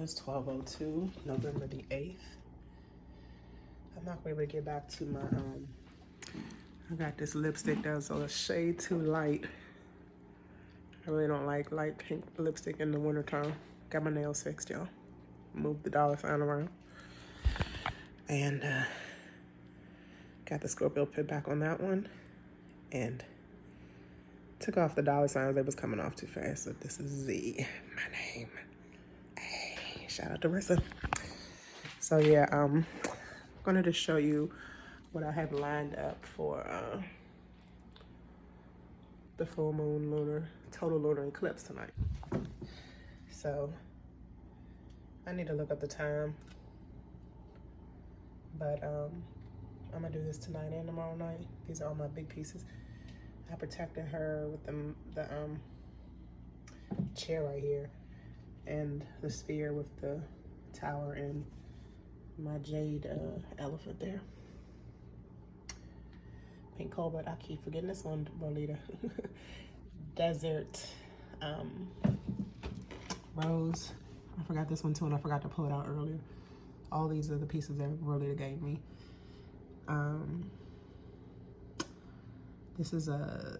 is 12:02, November the 8th. I'm not gonna be able to get back to my, I got this lipstick that's a shade too light. I really don't like light pink lipstick in the wintertime. Got my nails fixed, y'all. Moved the dollar sign around. And got the Scorpio pin back on that one. And took off the dollar signs. They was coming off too fast. So this is Z, my name. Hey, shout out to Rissa. So yeah, I'm gonna just show you what I have lined up for the full moon total lunar eclipse tonight. So I need to look up the time, but I'm gonna do this tonight and tomorrow night. These are all my big pieces. I protected her with the chair right here and the sphere with the tower and my jade elephant there. Pink cobalt, I keep forgetting this one, Rolita. Desert rose. I forgot this one too, and I forgot to pull it out earlier. All these are the pieces that Rolita gave me. This is a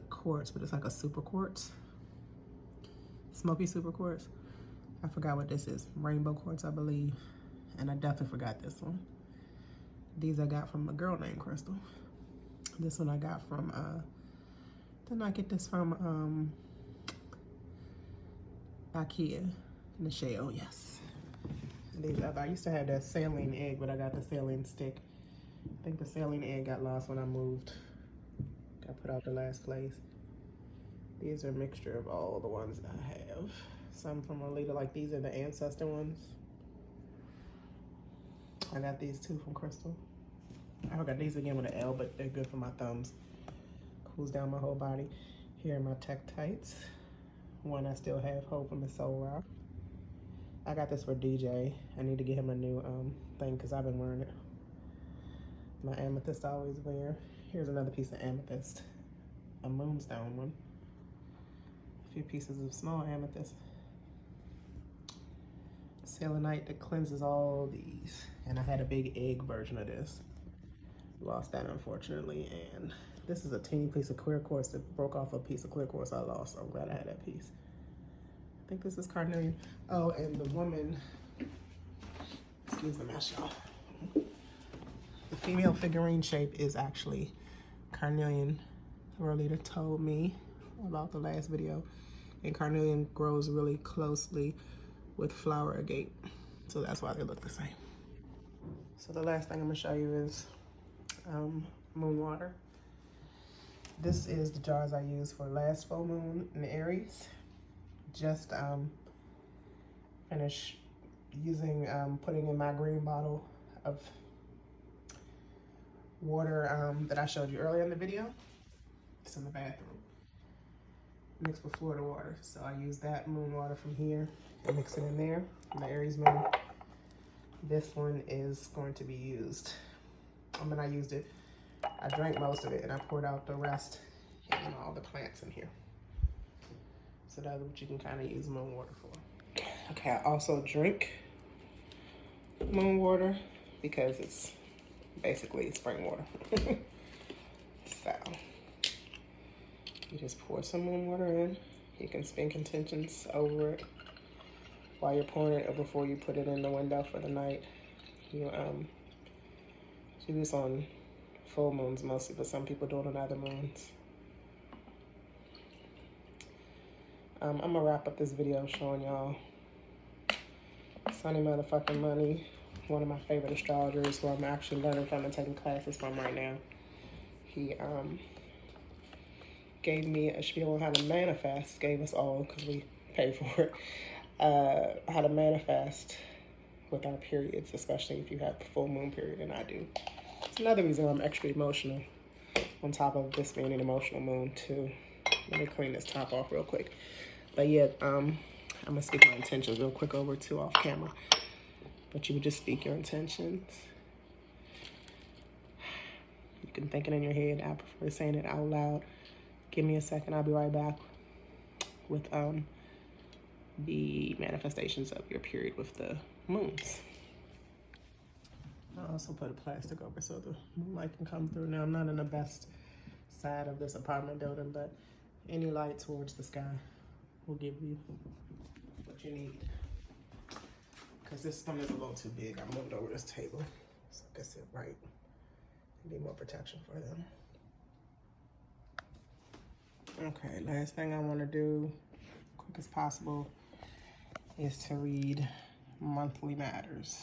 quartz, but it's like a super quartz. Smoky super quartz. I forgot what this is. Rainbow quartz, I believe. And I definitely forgot this one. These I got from a girl named Crystal. This one I got from, didn't I get this from Ikea in the shade? Oh yes. These I used to have that saline egg, but I got the saline stick. I think the saline egg got lost when I moved. Got put out the last place. These are a mixture of all the ones I have. Some from Rolita, like these are the ancestor ones. I got these two from Crystal. I got these again with an L, but they're good for my thumbs. Cools down my whole body. Here are my Tech Tights. One I still have, hold from the Soul Rock. I got this for DJ. I need to get him a new thing because I've been wearing it. My amethyst I always wear. Here's another piece of amethyst. A moonstone one. A few pieces of small amethyst. Selenite that cleanses all these. And I had a big egg version of this. Lost that unfortunately. And this is a teeny piece of clear quartz that broke off a piece of clear quartz I lost. I'm glad I had that piece. I think this is carnelian. Oh, and the woman, excuse the mess, y'all. The female figurine shape is actually carnelian. Rolita told me about the last video. And carnelian grows really closely with flower agate. So that's why they look the same. So the last thing I'm gonna show you is moon water. This is the jars I used for last full moon in Aries. Just finished using, putting in my green bottle of water that I showed you earlier in the video. It's in the bathroom. Mixed with Florida water. So I use that moon water from here and mix it in there, the Aries moon. This one is going to be used. I used it. I drank most of it and I poured out the rest and all the plants in here. So that's what you can kind of use moon water for. Okay, I also drink moon water because it's basically spring water. So you just pour some moon water in. You can spin intentions over it while you're pouring it or before you put it in the window for the night. You do this on full moons mostly, but some people do it on other moons. I'm gonna wrap up this video showing y'all Sunny motherfucking Money, one of my favorite astrologers who I'm actually learning from and taking classes from right now. He gave me a spiel on how to manifest, gave us all, because we pay for it, how to manifest with our periods, especially if you have the full moon period, and I do. It's another reason I'm extra emotional, on top of this being an emotional moon too. Let me clean this top off real quick. But yeah, I'm gonna speak my intentions real quick over to off camera. But you would just speak your intentions. You can think it in your head. I prefer saying it out loud. Give me a second, I'll be right back with the manifestations of your period with the moons. I also put a plastic over so the moonlight can come through. Now, I'm not in the best side of this apartment building, but any light towards the sky will give you what you need. Because this one is a little too big. I moved over this table so I can sit right and be more protection for them. Okay, last thing I want to do, quick as possible, is to read Monthly Matters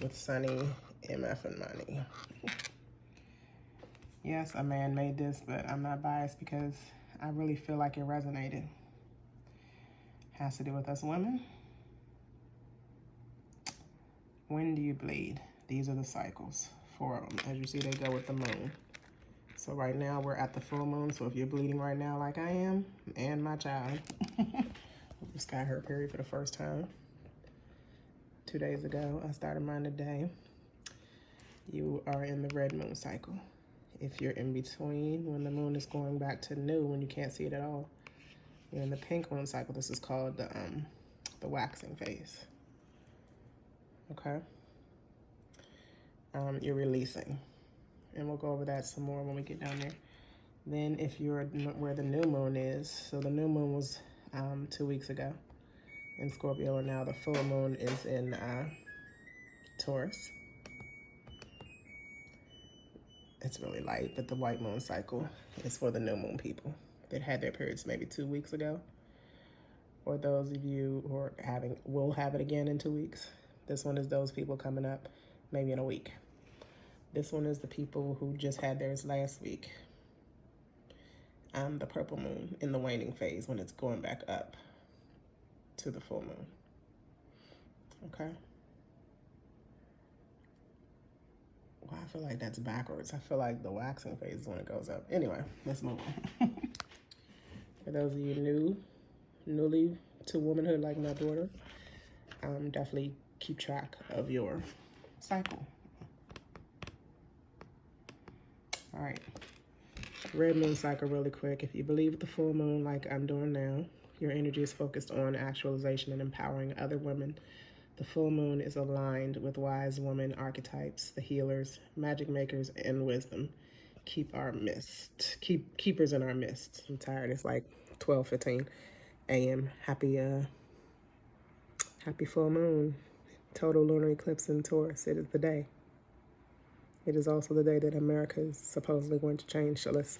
with Sunny, MF, and Money. Yes, a man made this, but I'm not biased because I really feel like it resonated. Has to do with us women. When do you bleed? These are the cycles, 4 of them. As you see, they go with the moon. So right now we're at the full moon. So if you're bleeding right now like I am, and my child, just got her period for the first time 2 days ago. I started mine today. You are in the red moon cycle. If you're in between, when the moon is going back to new, when you can't see it at all, you're in the pink moon cycle. This is called the waxing phase. Okay. You're releasing, and we'll go over that some more when we get down there. Then if you're where the new moon is, so the new moon was 2 weeks ago in Scorpio, and now the full moon is in Taurus. It's really light, but the white moon cycle is for the new moon people that had their periods maybe 2 weeks ago, or those of you who are will have it again in 2 weeks. This one is those people coming up maybe in a week. This one is the people who just had theirs last week. The purple moon in the waning phase when it's going back up to the full moon. Okay. Well, I feel like that's backwards. I feel like the waxing phase is when it goes up. Anyway, let's move on. For those of you newly to womanhood like my daughter, definitely keep track of your cycle. All right. Red moon cycle really quick. If you believe the full moon like I'm doing now, your energy is focused on actualization and empowering other women. The full moon is aligned with wise woman archetypes, the healers, magic makers, and wisdom. Keepers in our midst. I'm tired. It's like 12:15 a.m. Happy full moon. Total lunar eclipse in Taurus. It is the day. It is also the day that America is supposedly going to change. So let's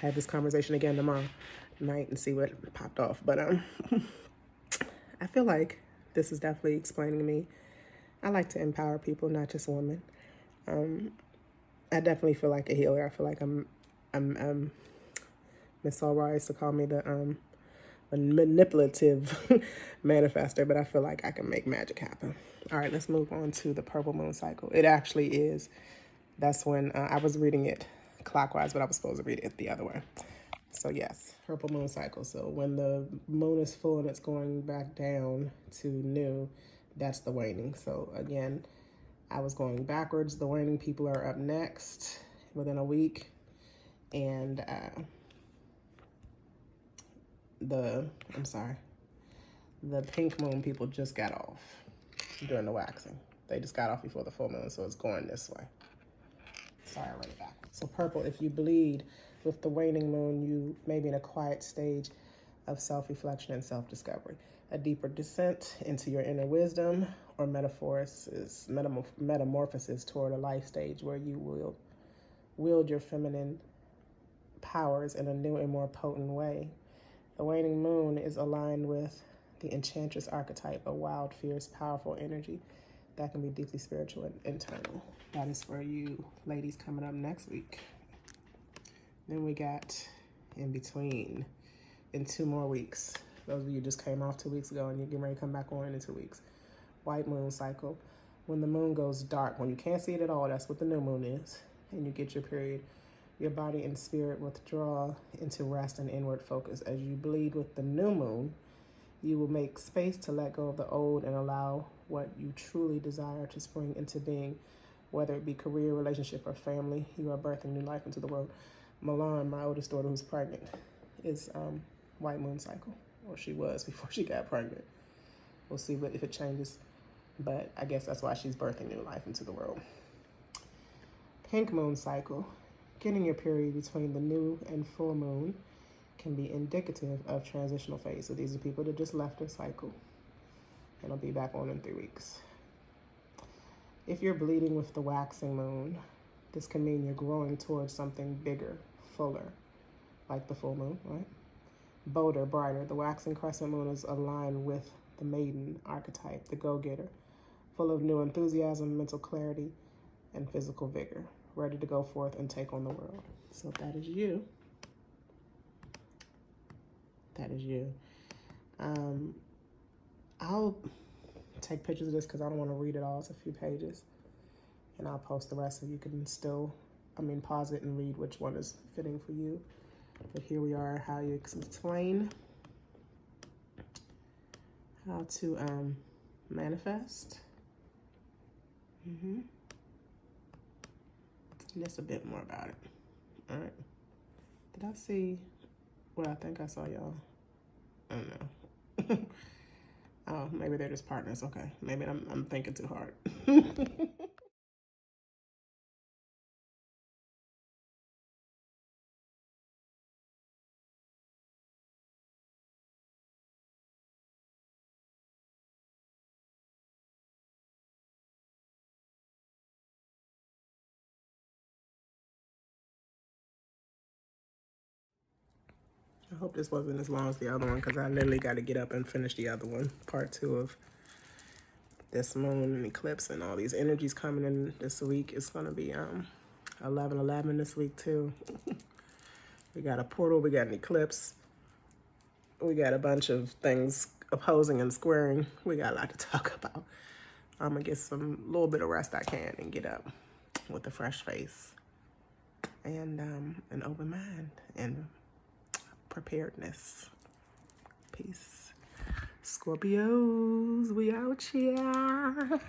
have this conversation again tomorrow night and see what popped off. But I feel like this is definitely explaining me. I like to empower people, not just women. I definitely feel like a healer. I feel like I'm Miss Albright used to call me the a manipulative manifester, but I feel like I can make magic happen. All right, let's move on to the purple moon cycle. It actually is. That's when I was reading it clockwise, but I was supposed to read it the other way. So yes, purple moon cycle. So when the moon is full and it's going back down to new, that's the waning. So again, I was going backwards. The waning people are up next within a week. And the pink moon people just got off during the waxing. They just got off before the full moon, so it's going this way. Sorry, I read it back. So purple, if you bleed with the waning moon, you may be in a quiet stage of self-reflection and self-discovery. A deeper descent into your inner wisdom or metamorphosis toward a life stage where you will wield your feminine powers in a new and more potent way. The waning moon is aligned with the enchantress archetype, a wild, fierce, powerful energy that can be deeply spiritual and internal. That is for you ladies coming up next week. Then we got in between in 2 more weeks. Those of you just came off 2 weeks ago and you're getting ready to come back on in 2 weeks. White moon cycle. When the moon goes dark, when you can't see it at all, that's what the new moon is, and you get your period, your body and spirit withdraw into rest and inward focus. As you bleed with the new moon, you will make space to let go of the old and allow what you truly desire to spring into being, whether it be career, relationship, or family. You are birthing new life into the world. Milan, my oldest daughter who's pregnant, is white moon cycle. or she was before she got pregnant. We'll see if it changes, but I guess that's why she's birthing new life into the world. Pink moon cycle. Getting your period between the new and full moon can be indicative of transitional phase. So these are people that just left their cycle and will be back on in 3 weeks. If you're bleeding with the waxing moon, this can mean you're growing towards something bigger, fuller, like the full moon, right? Bolder, brighter. The waxing crescent moon is aligned with the maiden archetype, the go-getter, full of new enthusiasm, mental clarity, and physical vigor, ready to go forth and take on the world. So if that is you, that is you. I'll take pictures of this because I don't want to read it all. It's a few pages. And I'll post the rest so you can still, pause it and read which one is fitting for you. But here we are, how you explain how to manifest. And just a bit more about it. All right. Did I see? Well, I think I saw y'all. I don't know. Oh, maybe they're just partners. Okay. Maybe I'm thinking too hard. I hope this wasn't as long as the other one because I literally got to get up and finish the other one. Part 2 of this moon and eclipse and all these energies coming in this week. It's going to be 11/11 this week too. We got a portal, we got an eclipse. We got a bunch of things opposing and squaring. We got a lot to talk about. I'm going to get some little bit of rest I can and get up with a fresh face and an open mind and preparedness. Peace. Scorpios, we out here.